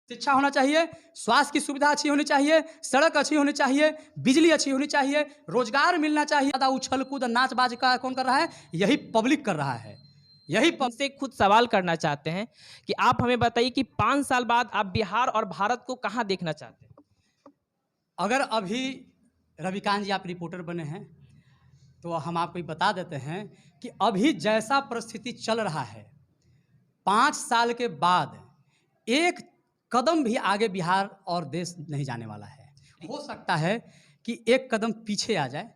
शिक्षा होना चाहिए, स्वास्थ्य की सुविधा अच्छी होनी चाहिए, सड़क अच्छी होनी चाहिए, बिजली अच्छी होनी चाहिए, रोजगार मिलना चाहिए। ज़्यादा उछल कूद नाच बाज का कौन कर रहा है? यही पब्लिक कर रहा है। यही उनसे खुद सवाल करना चाहते हैं कि आप हमें बताइए कि 5 साल बाद आप बिहार और भारत को कहाँ देखना चाहते हैं? अगर अभी रविकांत जी आप रिपोर्टर बने हैं, तो हम आपको ये बता देते हैं कि अभी जैसा परिस्थिति चल रहा है, 5 साल के बाद एक कदम भी आगे बिहार और देश नहीं जाने वाला है। हो सकता है कि एक कदम पीछे आ जाए,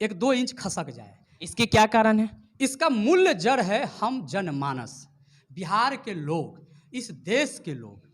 1-2 इंच खसक जाए। इसके क्या कारण है? इसका मूल जड़ है हम जनमानस, बिहार के लोग, इस देश के लोग।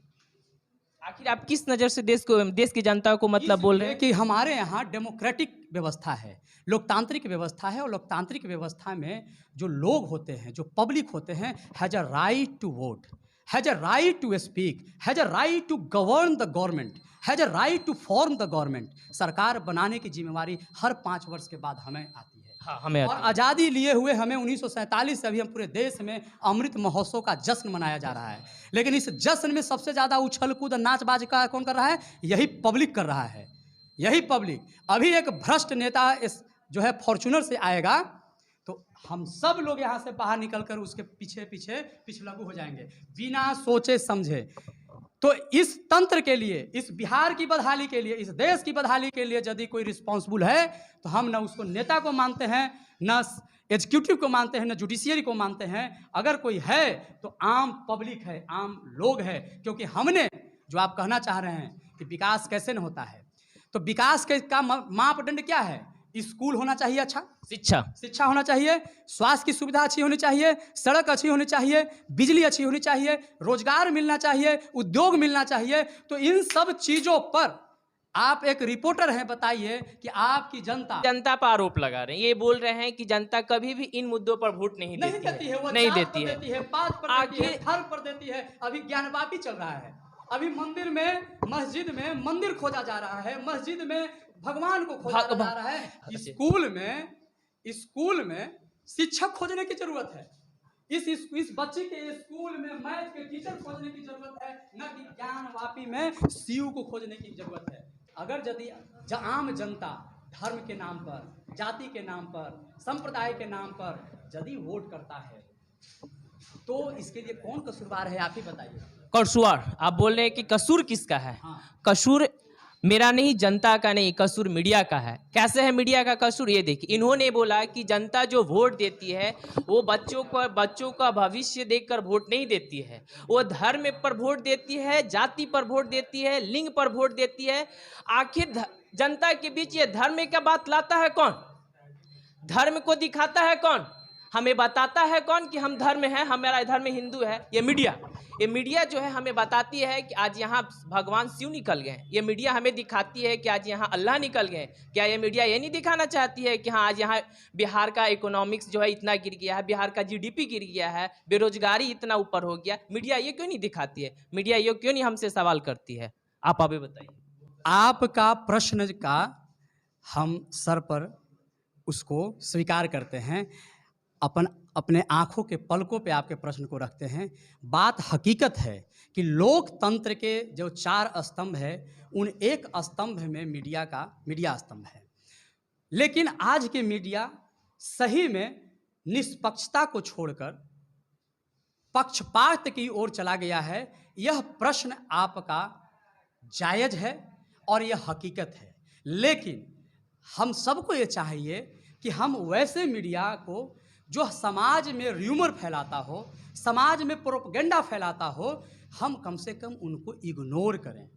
आखिर आप किस नज़र से देश की जनता को मतलब बोल रहे इसलिए हैं? कि हमारे यहाँ डेमोक्रेटिक व्यवस्था है, लोकतांत्रिक व्यवस्था है, और लोकतांत्रिक व्यवस्था में जो लोग होते हैं, जो पब्लिक होते हैं, has a right to vote, has a right to speak, has a right to govern the government, has a right to form the government. सरकार बनाने की जिम्मेवारी हर 5 वर्ष के बाद हमें आती है। हाँ, हमें और आती है। आज़ादी लिए हुए हमें 1947 से अभी हम पूरे देश में अमृत महोत्सव का जश्न मनाया जा रहा है। लेकिन इस जश्न में सबसे ज़्यादा उछल कूद नाच बाज का कौन कर रहा है? यही पब्लिक कर रहा है। यही पब्लिक। अभी एक भ्रष्ट नेता इस जो है फॉर्च्यूनर से आएगा, तो हम सब लोग यहाँ से बाहर निकलकर उसके पीछे पीछे पिछलग्गू हो जाएंगे, बिना सोचे समझे। तो इस तंत्र के लिए, इस बिहार की बदहाली के लिए, इस देश की बदहाली के लिए यदि कोई रिस्पॉन्सिबल है, तो हम न उसको नेता को मानते हैं, न एग्जीक्यूटिव को मानते हैं, न जुडिशियरी को मानते हैं। अगर कोई है तो आम पब्लिक है, आम लोग है। क्योंकि हमने जो आप कहना चाह रहे हैं कि विकास कैसे न होता है, तो विकास के का मापदंड क्या है? स्कूल होना चाहिए अच्छा, शिक्षा होना चाहिए, स्वास्थ्य की सुविधा अच्छी होनी चाहिए, सड़क अच्छी होनी चाहिए, बिजली अच्छी होनी चाहिए, रोजगार मिलना चाहिए, उद्योग मिलना चाहिए। तो इन सब चीज़ों पर आप एक रिपोर्टर हैं, बताइए कि आपकी जनता जनता पर आरोप लगा रहे हैं। ये बोल रहे हैं कि जनता कभी भी इन मुद्दों पर वोट नहीं नहीं देती देती है। वो नहीं 4 देती पर है। देती है, 5 पर देती है, आखिर थर्ड पर देती है। अभी ज्ञानवापी चल रहा है। अभी मंदिर में, मस्जिद में मंदिर खोजा जा रहा है, मस्जिद में भगवान को खोजा जा रहा है। स्कूल में शिक्षक खोजने की जरूरत है। इस बच्चे के स्कूल में मैथ के टीचर खोजने की जरूरत है, न कि ज्ञानवापी में सीयू को खोजने की जरूरत है। अगर यदि आम जनता धर्म के नाम पर, जाति के नाम पर, संप्रदाय के नाम पर यदि वोट करता है, तो इसके लिए कौन कसूरवार है? आप ही बताइए। कसूर आप बोल रहे हैं कि कसूर किसका है? हाँ। कसूर मेरा नहीं, जनता का नहीं, कसूर मीडिया का है। कैसे है मीडिया का कसूर? ये देखिए, इन्होंने बोला कि जनता जो वोट देती है वो बच्चों का भविष्य देखकर वोट नहीं देती है, वो धर्म पर वोट देती है, जाति पर वोट देती है, लिंग पर वोट देती है। आखिर जनता के बीच ये धर्म का बात लाता है कौन? धर्म को दिखाता है कौन? हमें बताता है कौन कि हम धर्म है, हमारा धर्म हिंदू है? ये मीडिया जो है हमें बताती है कि आज यहाँ भगवान शिव निकल गए। ये मीडिया हमें दिखाती है कि आज यहाँ अल्लाह निकल गए। क्या ये मीडिया ये नहीं दिखाना चाहती है कि हाँ आज यहाँ बिहार का इकोनॉमिक्स जो है इतना गिर गया है, बिहार का जीडीपी गिर गया है, बेरोजगारी इतना ऊपर हो गया? मीडिया ये क्यों नहीं दिखाती है? मीडिया ये क्यों नहीं हमसे सवाल करती है? आप अभी बताइए। आपका प्रश्न का हम सर पर उसको स्वीकार करते हैं, अपने आँखों के पलकों पे आपके प्रश्न को रखते हैं। बात हकीकत है कि लोकतंत्र के जो 4 स्तंभ है, उन एक स्तंभ में मीडिया स्तंभ है। लेकिन आज के मीडिया सही में निष्पक्षता को छोड़कर पक्षपात की ओर चला गया है। यह प्रश्न आपका जायज़ है और यह हकीकत है। लेकिन हम सबको ये चाहिए कि हम वैसे मीडिया को जो समाज में र्यूमर फैलाता हो, समाज में प्रोपेगेंडा फैलाता हो, हम कम से कम उनको इग्नोर करें।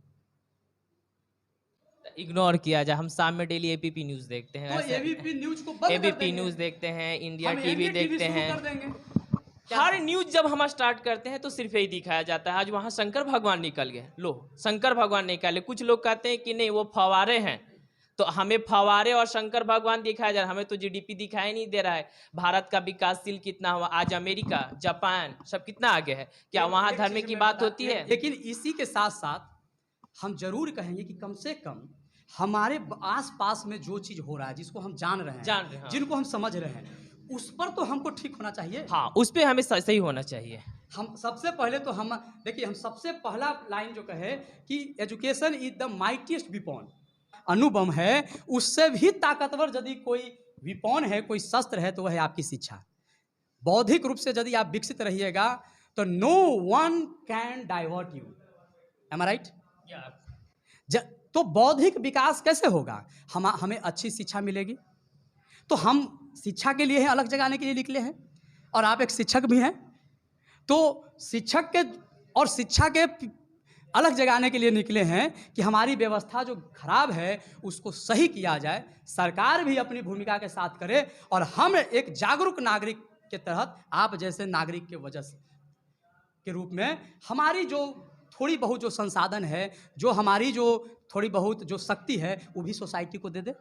इग्नोर किया जाए। हम शाम में डेली एबीपी न्यूज़ देखते हैं, तो एबीपी न्यूज़ को बंद कर एबीपी देंगे। न्यूज़ देखते हैं, इंडिया हम टीवी एनडीटीवी देखते शुरू हैं। कर देंगे। हर न्यूज़ जब हम स्टार्ट करते हैं तो सिर्फ यही दिखाया जाता है, आज वहाँ शंकर भगवान निकल गए। लो, शंकर भगवान निकाले। कुछ लोग कहते हैं कि नहीं वो फव्वारे हैं, तो हमें फव्वारे और शंकर भगवान दिखाया जा रहा है, हमें तो जीडीपी दिखाई नहीं दे रहा है। भारत का विकासशील कितना हुआ, आज अमेरिका, जापान सब कितना आगे है। क्या वहाँ धर्म की बात होती है? लेकिन इसी के साथ साथ हम जरूर कहेंगे कि कम से कम हमारे आस पास में जो चीज़ हो रहा है, जिसको हम जान रहे हैं, हाँ। जिनको हम समझ रहे हैं, उस पर तो हमको ठीक होना चाहिए। हाँ, उस पे हमें सही होना चाहिए। हम सबसे पहले तो हम देखिए, हम सबसे पहला लाइन जो कहे कि एजुकेशन इज द माइटिएस्ट विपॉन, अणुबम है, उससे भी ताकतवर यदि कोई विपॉन है, कोई शस्त्र है, तो वह है आपकी शिक्षा। बौद्धिक रूप से यदि आप विकसित रहिएगा तो no one can divert you. Am I right? तो बौद्धिक विकास कैसे होगा? हमें अच्छी शिक्षा मिलेगी। तो हम शिक्षा के लिए हैं, अलग जगह आने के लिए निकले हैं, और आप एक शिक्षक भी हैं। तो शिक्षक के और शिक्षा के अलग जगह आने के लिए निकले हैं कि हमारी व्यवस्था जो खराब है उसको सही किया जाए, सरकार भी अपनी भूमिका के साथ करे, और हम एक जागरूक नागरिक के तहत, आप जैसे नागरिक के वजह से के रूप में हमारी जो थोड़ी बहुत जो संसाधन है, जो हमारी जो थोड़ी बहुत जो शक्ति है, वो भी सोसाइटी को दे दे,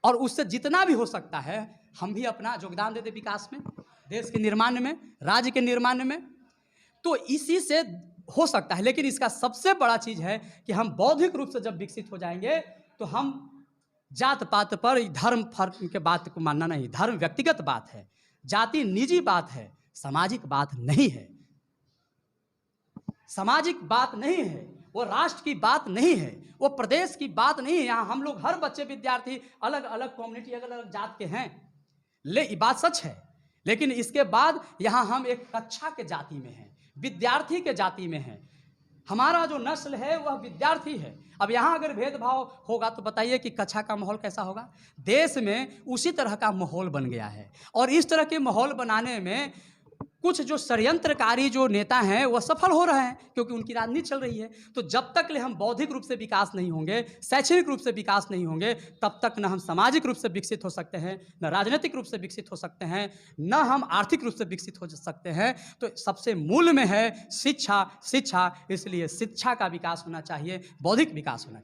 और उससे जितना भी हो सकता है हम भी अपना योगदान दे दे विकास में, देश के निर्माण में, राज्य के निर्माण में। तो इसी से हो सकता है। लेकिन इसका सबसे बड़ा चीज़ है कि हम बौद्धिक रूप से जब विकसित हो जाएंगे तो हम जात पात पर धर्म फर्क के बात को मानना नहीं। धर्म व्यक्तिगत बात है, जाति निजी बात है, सामाजिक बात नहीं है। सामाजिक बात नहीं है, वो राष्ट्र की बात नहीं है, वो प्रदेश की बात नहीं है। यहाँ हम लोग हर बच्चे विद्यार्थी अलग अलग कम्युनिटी, अलग अलग जात के हैं, ये बात सच है। लेकिन इसके बाद यहाँ हम एक कक्षा के जाति में हैं, विद्यार्थी के जाति में हैं। हमारा जो नस्ल है वह विद्यार्थी है। अब यहाँ अगर भेदभाव होगा तो बताइए कि कक्षा का माहौल कैसा होगा? देश में उसी तरह का माहौल बन गया है, और इस तरह के माहौल बनाने में कुछ जो षड्यंत्रकारी जो नेता हैं वह सफल हो रहे हैं, क्योंकि उनकी राजनीति चल रही है। तो जब तक ले हम बौद्धिक रूप से विकास नहीं होंगे, शैक्षणिक रूप से विकास नहीं होंगे, तब तक न हम सामाजिक रूप से विकसित हो सकते हैं, न राजनीतिक रूप से विकसित हो सकते हैं, न हम आर्थिक रूप से विकसित हो सकते हैं। तो सबसे मूल में है शिक्षा, शिक्षा। इसलिए शिक्षा का विकास होना चाहिए, बौद्धिक विकास होना चाहिए।